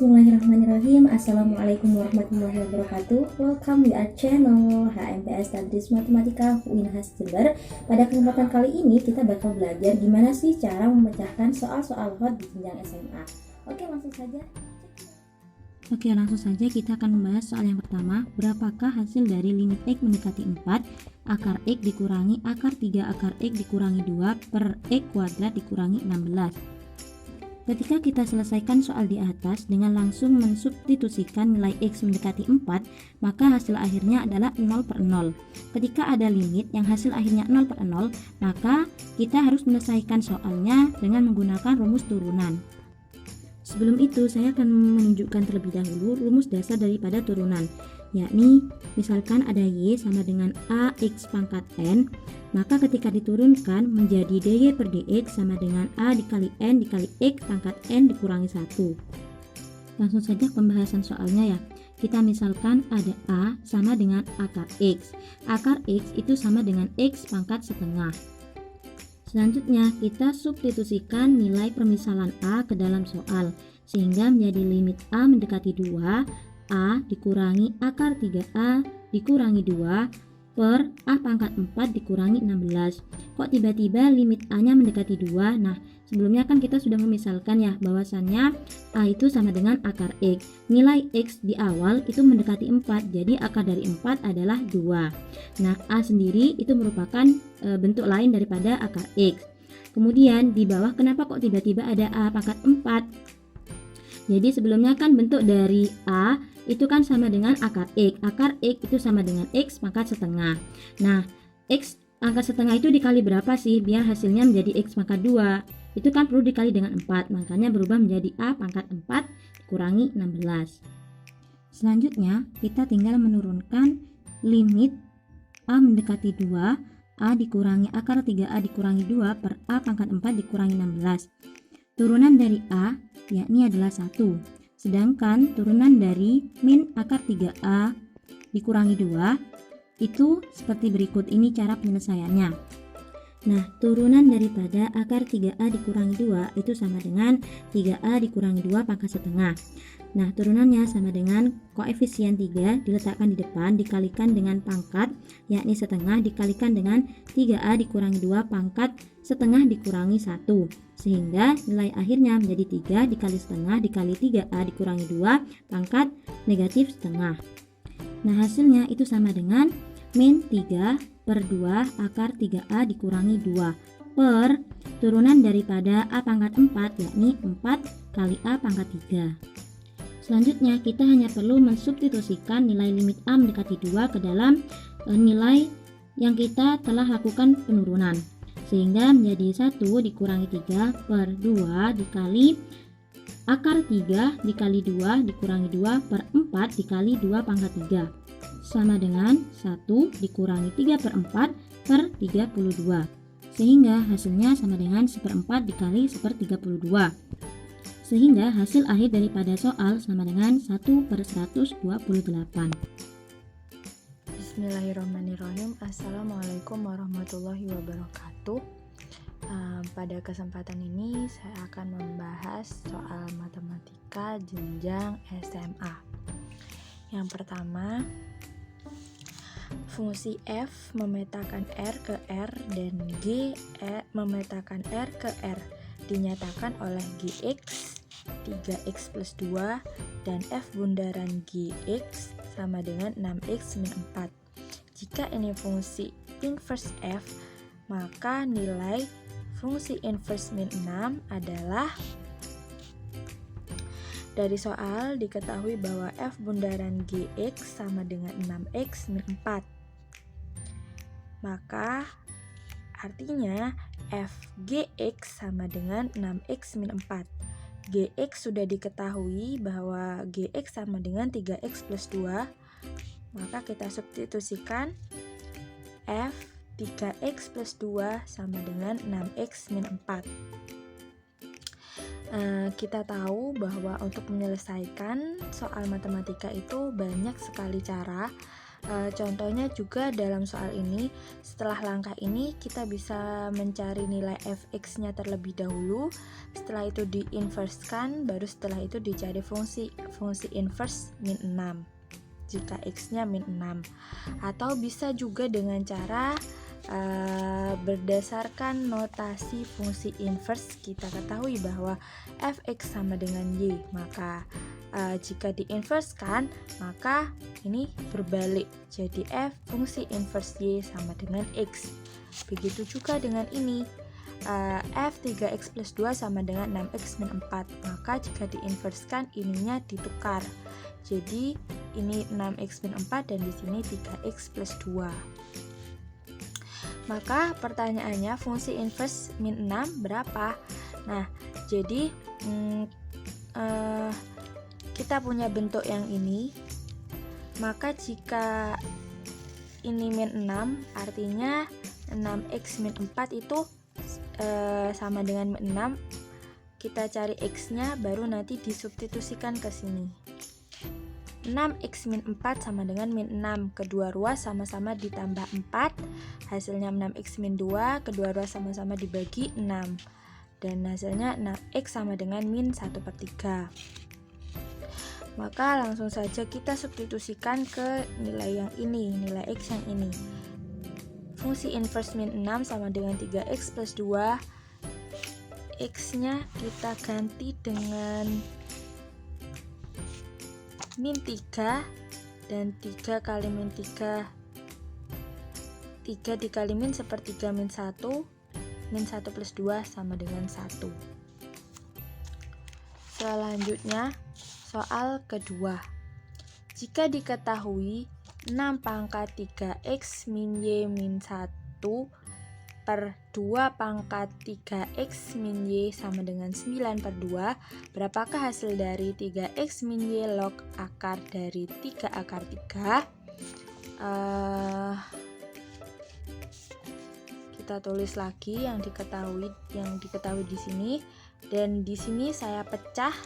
Bismillahirrahmanirrahim. Assalamualaikum warahmatullahi wabarakatuh. Welcome di our channel HMPS Tadris Matematika Unhas Jember. Pada kesempatan kali ini kita bakal belajar gimana sih cara memecahkan soal-soal hot di jenjang SMA. Langsung saja kita akan membahas soal yang pertama. Berapakah hasil dari limit X mendekati 4 akar X dikurangi akar 3 akar X dikurangi 2 per X kuadrat dikurangi 16. Ketika kita selesaikan soal di atas dengan langsung mensubstitusikan nilai X mendekati 4, maka hasil akhirnya adalah 0 per 0. Ketika ada limit yang hasil akhirnya 0 per 0, maka kita harus menyelesaikan soalnya dengan menggunakan rumus turunan. Sebelum itu, saya akan menunjukkan terlebih dahulu rumus dasar daripada turunan, yakni misalkan ada Y sama dengan AX pangkat N, maka ketika diturunkan menjadi DY per DX sama dengan A dikali N dikali X pangkat N dikurangi 1. Langsung saja pembahasan soalnya ya. Kita misalkan ada A sama dengan akar X. Akar X itu sama dengan X pangkat setengah. Selanjutnya kita substitusikan nilai permisalan A ke dalam soal, sehingga menjadi limit A mendekati 2, A dikurangi akar 3A dikurangi 2 per A pangkat 4 dikurangi 16. Kok tiba-tiba limit A nya mendekati 2? Nah, sebelumnya kan kita sudah memisalkan ya bahwasannya A itu sama dengan akar X. Nilai X di awal itu mendekati 4, jadi akar dari 4 adalah 2. Nah, A sendiri itu merupakan bentuk lain daripada akar X. Kemudian di bawah kenapa kok tiba-tiba ada A pangkat 4? Jadi sebelumnya kan bentuk dari A itu kan sama dengan akar X. Akar X itu sama dengan X pangkat setengah. Nah, X pangkat setengah itu dikali berapa sih biar hasilnya menjadi X pangkat 2? Itu kan perlu dikali dengan 4, makanya berubah menjadi A pangkat 4 dikurangi 16. Selanjutnya kita tinggal menurunkan limit A mendekati 2, A dikurangi akar 3A dikurangi 2 per A pangkat 4 dikurangi 16. Turunan dari A yakni adalah 1. Sedangkan turunan dari min akar 3A dikurangi 2 itu seperti berikut, ini cara penyelesaiannya. Nah, turunan daripada akar 3A dikurangi 2 itu sama dengan 3A dikurangi 2 pangkat setengah. Nah, turunannya sama dengan koefisien 3 diletakkan di depan dikalikan dengan pangkat yakni setengah dikalikan dengan 3A dikurangi 2 pangkat setengah dikurangi 1, sehingga nilai akhirnya menjadi 3 dikali setengah dikali 3A dikurangi 2 pangkat negatif setengah. Nah, hasilnya itu sama dengan min 3 per 2 akar 3A dikurangi 2 per turunan daripada A pangkat 4 yakni 4 kali A pangkat 3. Selanjutnya kita hanya perlu mensubstitusikan nilai limit A mendekati 2 ke dalam nilai yang kita telah lakukan penurunan, sehingga menjadi 1 dikurangi 3 per 2 dikali akar 3 dikali 2 dikurangi 2 per 4 dikali 2 pangkat 3 sama dengan 1 dikurangi 3 per 4 per 32, sehingga hasilnya sama dengan 1/4 dikali 1/32, sehingga hasil akhir daripada soal sama dengan 1 per 128. Bismillahirrahmanirrahim. Assalamualaikum warahmatullahi wabarakatuh. Pada kesempatan ini saya akan membahas soal matematika jenjang SMA. Yang pertama, fungsi f memetakan R ke R dan G memetakan R ke R dinyatakan oleh Gx 3x plus 2 dan f bundaran Gx sama dengan 6x min 4. Jika ini fungsi inverse f, maka nilai fungsi inverse min 6 adalah, dari soal diketahui bahwa f bundaran Gx sama dengan 6x min 4. Maka artinya f Gx sama dengan 6x min 4. Gx sudah diketahui bahwa Gx sama dengan 3x plus 2, maka kita substitusikan f 3x plus 2 sama dengan 6x min 4. Kita tahu bahwa untuk menyelesaikan soal matematika itu banyak sekali cara. Contohnya juga dalam soal ini, setelah langkah ini kita bisa mencari nilai fx-nya terlebih dahulu, setelah itu di-inversekan, baru setelah itu dicari fungsi inverse min 6 jika x-nya min 6. Atau bisa juga dengan cara berdasarkan notasi fungsi inverse, kita ketahui bahwa fx sama dengan y, maka jika di-inversekan maka ini berbalik, jadi fungsi inverse y sama dengan x. Begitu juga dengan ini, f 3x plus 2 sama dengan 6x min 4, maka jika di-inversekan ininya ditukar, jadi ini 6x min 4 dan di sini 3x plus 2. Maka pertanyaannya fungsi inverse min 6 berapa? Nah, jadi kita punya bentuk yang ini, maka jika ini min 6 artinya 6x min 4 itu sama dengan min 6, kita cari x-nya baru nanti disubstitusikan ke sini. 6x min 4 sama dengan min 6, kedua ruas sama-sama ditambah 4, hasilnya 6x min 2, kedua ruas sama-sama dibagi 6, dan hasilnya 6x sama dengan min 1/3. Maka langsung saja kita substitusikan ke nilai yang ini, nilai x yang ini. Fungsi inverse min 6 sama dengan 3x plus 2, x-nya kita ganti dengan min 3, dan 3 kali min 3 dikali min sepertiga min 1, min 1 plus 2 sama dengan 1. Selanjutnya soal kedua, jika diketahui 6 pangkat 3x min y min 1 per 2 pangkat 3x min y sama dengan 9/2, berapakah hasil dari 3x min y log akar dari 3 akar 3? Kita tulis lagi yang diketahui di sini, dan di sini saya pecah.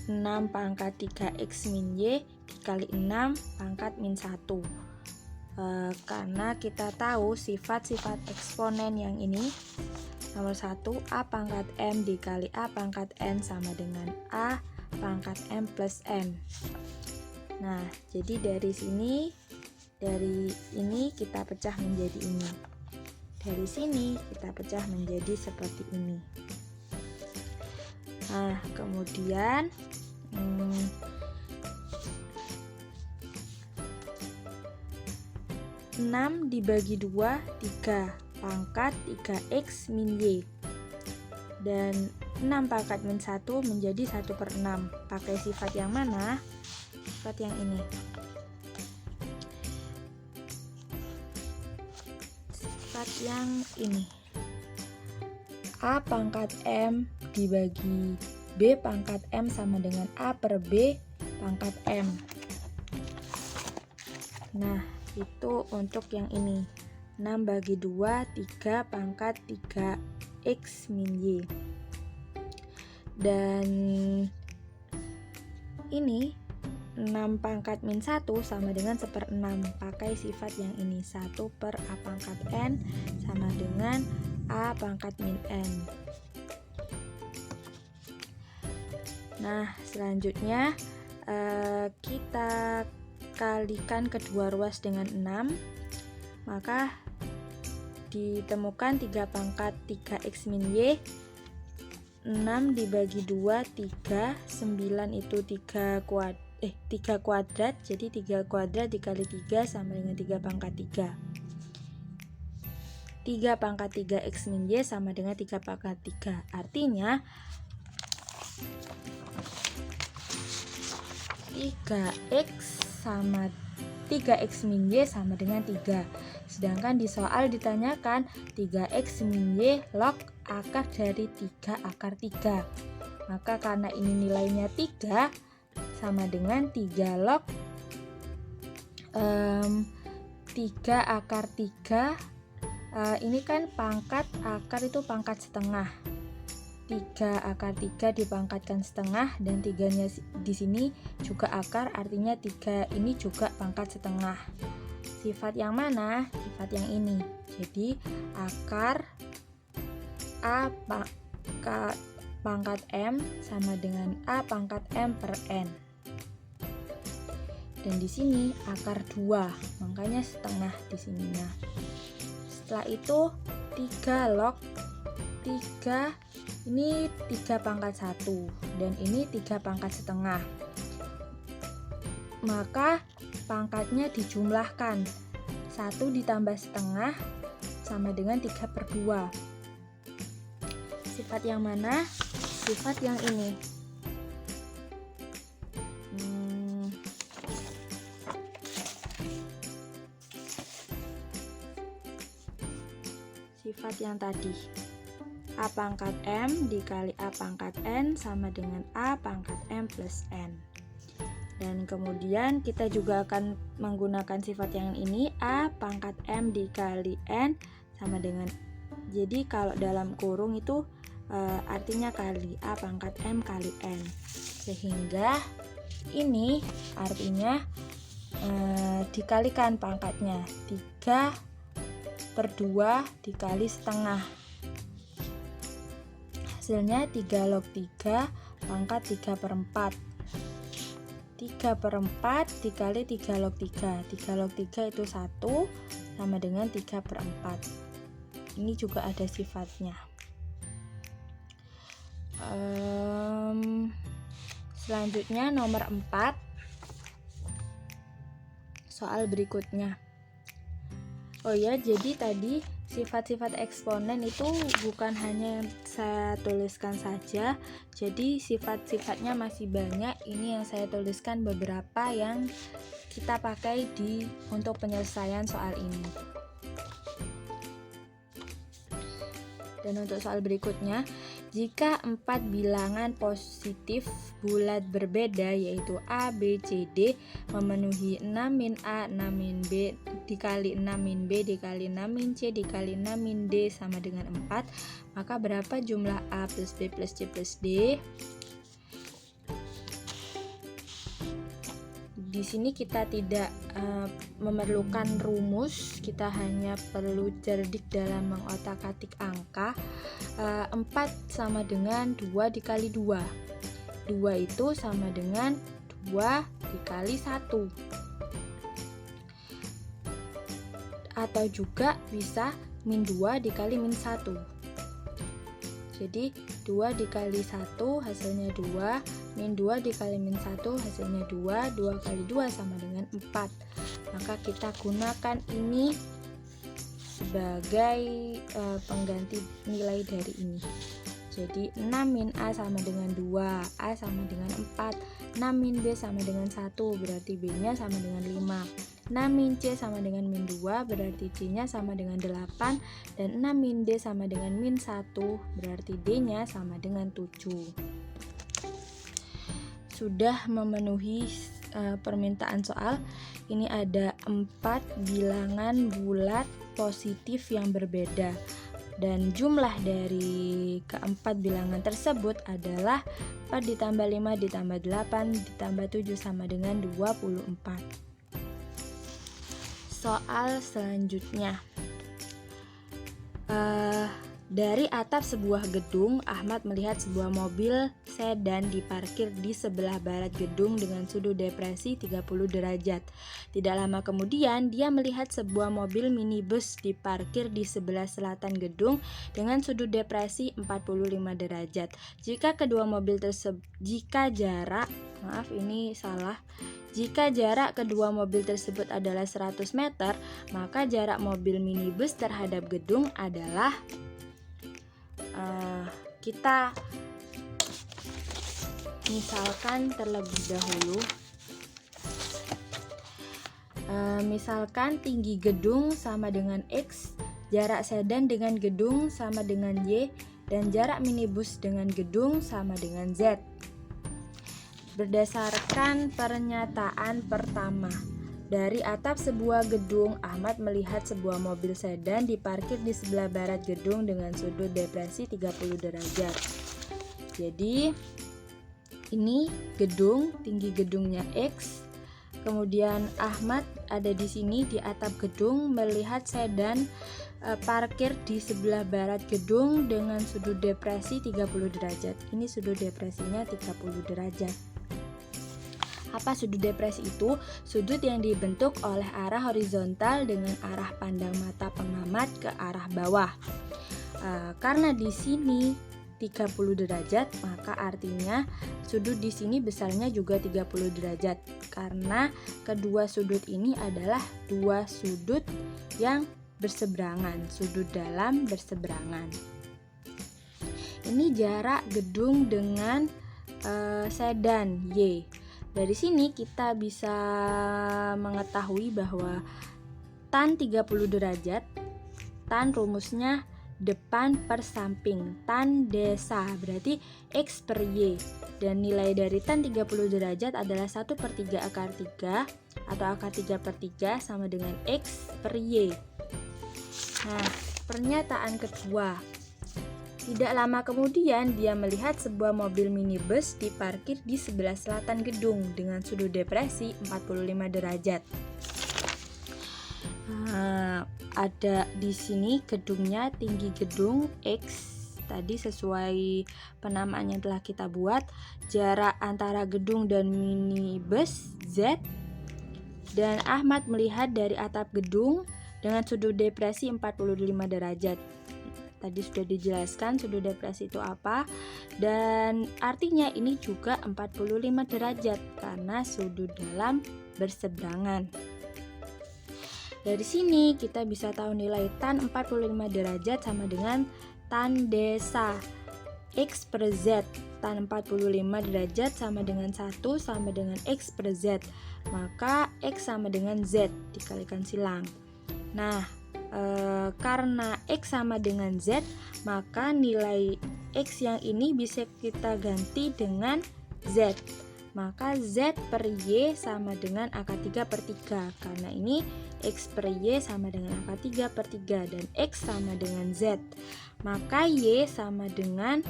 (6 pangkat 3x min y dikali 6 pangkat min 1), karena kita tahu sifat-sifat eksponen yang ini. Nomor 1, a pangkat m dikali a pangkat n sama dengan a pangkat m plus n. Nah, jadi dari ini kita pecah menjadi ini, dari sini kita pecah menjadi seperti ini. Nah, kemudian 6 dibagi 2, 3 pangkat 3x min y, dan 6 pangkat min 1 menjadi 1/6. Pakai sifat yang mana? Sifat yang ini. Sifat yang ini. A pangkat m dibagi b pangkat m sama dengan a per b pangkat m. Nah, itu untuk yang ini. 6 bagi 2, 3 pangkat 3x min y. Dan ini 6 pangkat min 1 sama dengan 1/6. Pakai sifat yang ini, 1 per a pangkat n sama dengan a pangkat min n. Nah, selanjutnya kita kalikan kedua ruas dengan 6, maka ditemukan 3 pangkat 3x min y. 6 dibagi 2, 3, 9 itu 3 kuadrat, jadi 3 kuadrat dikali 3 sama dengan 3 pangkat 3. 3 pangkat 3x min y sama dengan 3 pangkat 3. Artinya 3x min y sama dengan 3. Sedangkan di soal ditanyakan 3x min y log akar dari 3 akar 3. Maka karena ini nilainya 3, sama dengan 3 log 3 akar 3. Ini kan pangkat, akar itu pangkat setengah. 3 akar 3 dipangkatkan setengah, dan 3-nya di sini juga akar, artinya 3 ini juga pangkat setengah. Sifat yang mana? Sifat yang ini. Jadi akar A pangkat M sama dengan A pangkat M per N. Dan di sini akar 2, makanya setengah di sininya. Setelah itu 3 log 3, ini 3 pangkat 1 dan ini 3 pangkat setengah. Maka pangkatnya dijumlahkan, 1 ditambah setengah sama dengan 3/2. Sifat yang mana? Sifat yang ini. Sifat yang tadi, A pangkat M dikali A pangkat N sama dengan A pangkat M plus N. Dan kemudian kita juga akan menggunakan sifat yang ini, A pangkat M dikali N sama dengan, jadi kalau dalam kurung itu artinya kali, A pangkat M kali N. Sehingga ini artinya dikalikan pangkatnya, 3/2 dikali setengah. Hasilnya 3 log 3 pangkat 3/4. 3/4 dikali 3 log 3. 3 log 3 itu 1 sama dengan 3/4. Ini juga ada sifatnya. Selanjutnya nomor 4, soal berikutnya. Oh ya, jadi tadi sifat-sifat eksponen itu bukan hanya saya tuliskan saja, jadi sifat-sifatnya masih banyak. Ini yang saya tuliskan beberapa yang kita pakai untuk penyelesaian soal ini. Dan untuk soal berikutnya, jika 4 bilangan positif bulat berbeda yaitu A, B, C, D memenuhi 6 min A, 6 min B dikali 6 min B dikali 6 min C dikali 6 min D sama dengan 4, maka berapa jumlah A plus B plus C plus D? Di sini kita tidak memerlukan rumus, kita hanya perlu cerdik dalam mengotak-atik angka. 4 sama dengan 2 dikali 2. 2 itu sama dengan 2 dikali 1. Atau juga bisa min 2 dikali min 1. Jadi 2 dikali 1 hasilnya 2, min 2 dikali min 1 hasilnya 2, 2 kali 2 sama dengan 4. Maka kita gunakan ini sebagai pengganti nilai dari ini. Jadi 6 min A sama dengan 2, A sama dengan 4, 6 min B sama dengan 1, berarti B nya sama dengan 5. 6 min C sama dengan min 2, berarti C nya sama dengan 8, dan 6 min D sama dengan min 1, berarti D nya sama dengan 7. Sudah memenuhi permintaan soal. Ini ada 4 bilangan bulat positif yang berbeda, dan jumlah dari keempat bilangan tersebut adalah 4 ditambah 5 ditambah 8 ditambah 7 sama dengan 24. Soal selanjutnya, dari atap sebuah gedung, Ahmad melihat sebuah mobil sedan diparkir di sebelah barat gedung dengan sudut depresi 30 derajat. Tidak lama kemudian, dia melihat sebuah mobil minibus diparkir di sebelah selatan gedung dengan sudut depresi 45 derajat. Jika jarak kedua mobil tersebut adalah 100 meter, maka jarak mobil minibus terhadap gedung adalah kita misalkan terlebih dahulu. Misalkan tinggi gedung sama dengan X, jarak sedan dengan gedung sama dengan Y, dan jarak minibus dengan gedung sama dengan Z. Berdasarkan pernyataan pertama, Dari atap sebuah gedung, Ahmad melihat sebuah mobil sedan diparkir di sebelah barat gedung dengan sudut depresi 30 derajat. Jadi ini gedung, tinggi gedungnya X. Kemudian Ahmad ada di sini di atap gedung melihat sedan parkir di sebelah barat gedung dengan sudut depresi 30 derajat. Ini sudut depresinya 30 derajat. Apa sudut depresi itu? Sudut yang dibentuk oleh arah horizontal dengan arah pandang mata pengamat ke arah bawah. Karena di sini 30 derajat, maka artinya sudut di sini besarnya juga 30 derajat. Karena kedua sudut ini adalah dua sudut yang berseberangan, sudut dalam berseberangan. Ini jarak gedung dengan sedan Y. Dari sini kita bisa mengetahui bahwa tan 30 derajat, tan rumusnya depan per samping, tan desa berarti X per Y, dan nilai dari tan 30 derajat adalah 1/3 akar 3 atau akar 3 per 3 sama dengan X per Y. Nah, pernyataan kedua. Tidak lama kemudian dia melihat sebuah mobil minibus diparkir di sebelah selatan gedung dengan sudut depresi 45 derajat. Ada di sini gedungnya, tinggi gedung X tadi sesuai penamaan yang telah kita buat. Jarak antara gedung dan minibus Z. Dan Ahmad melihat dari atap gedung dengan sudut depresi 45 derajat. Tadi sudah dijelaskan sudut depresi itu apa, dan artinya ini juga 45 derajat karena sudut dalam berseberangan. Dari sini kita bisa tahu nilai tan 45 derajat sama dengan tan desa X per Z. Tan 45 derajat sama dengan 1 sama dengan X per Z. Maka X sama dengan Z dikalikan silang. Nah, karena X sama dengan Z, maka nilai X yang ini bisa kita ganti dengan Z. Maka Z per Y sama dengan akar 3 per 3. Karena ini X per Y sama dengan akar 3 per 3 dan X sama dengan Z. Maka Y sama dengan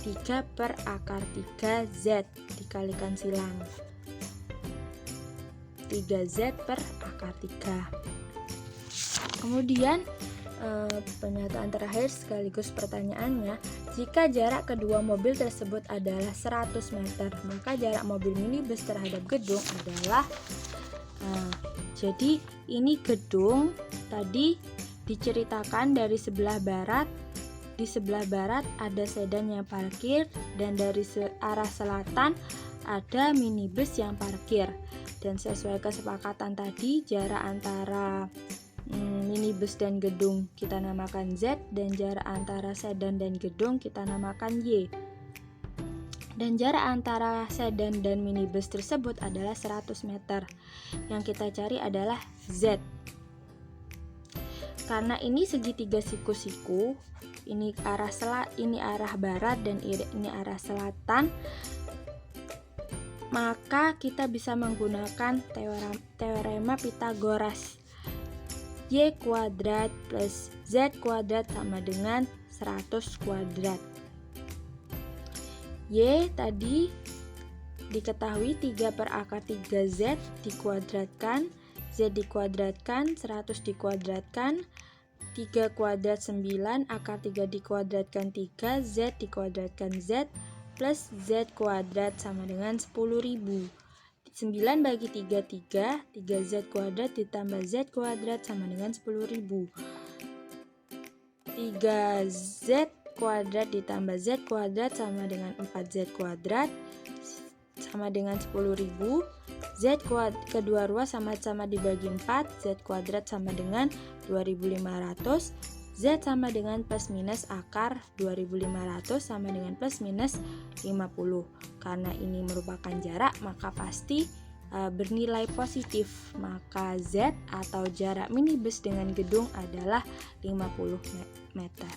3 per akar 3 Z dikalikan silang. 3Z per akar 3. Kemudian pernyataan terakhir sekaligus pertanyaannya, jika jarak kedua mobil tersebut adalah 100 meter, maka jarak mobil minibus terhadap gedung adalah jadi ini gedung tadi diceritakan dari sebelah barat. Di sebelah barat ada sedan yang parkir, dan dari arah selatan ada minibus yang parkir. Dan sesuai kesepakatan tadi, jarak antara minibus dan gedung kita namakan Z, dan jarak antara sedan dan gedung kita namakan Y. Dan jarak antara sedan dan minibus tersebut adalah 100 meter. Yang kita cari adalah Z. Karena ini segitiga siku-siku, ini arah barat dan ini arah selatan, maka kita bisa menggunakan teorema Pythagoras. Y kuadrat plus Z kuadrat sama dengan 100 kuadrat. Y tadi diketahui 3 per akar 3Z dikuadratkan, Z dikuadratkan, 100 dikuadratkan, 3 kuadrat 9, akar 3 dikuadratkan 3, Z dikuadratkan Z, plus Z kuadrat sama dengan 10.000. 9 bagi 3, 3, 3Z kuadrat ditambah Z kuadrat sama dengan 10.000. 3Z kuadrat ditambah Z kuadrat sama dengan 4Z kuadrat sama dengan 10.000. Z kedua ruas sama-sama dibagi 4, Z kuadrat sama dengan 2.500. Z sama dengan plus minus akar 2.500 sama dengan plus minus 50. Karena ini merupakan jarak, maka pasti bernilai positif. Maka Z atau jarak minibus dengan gedung adalah 50 meter.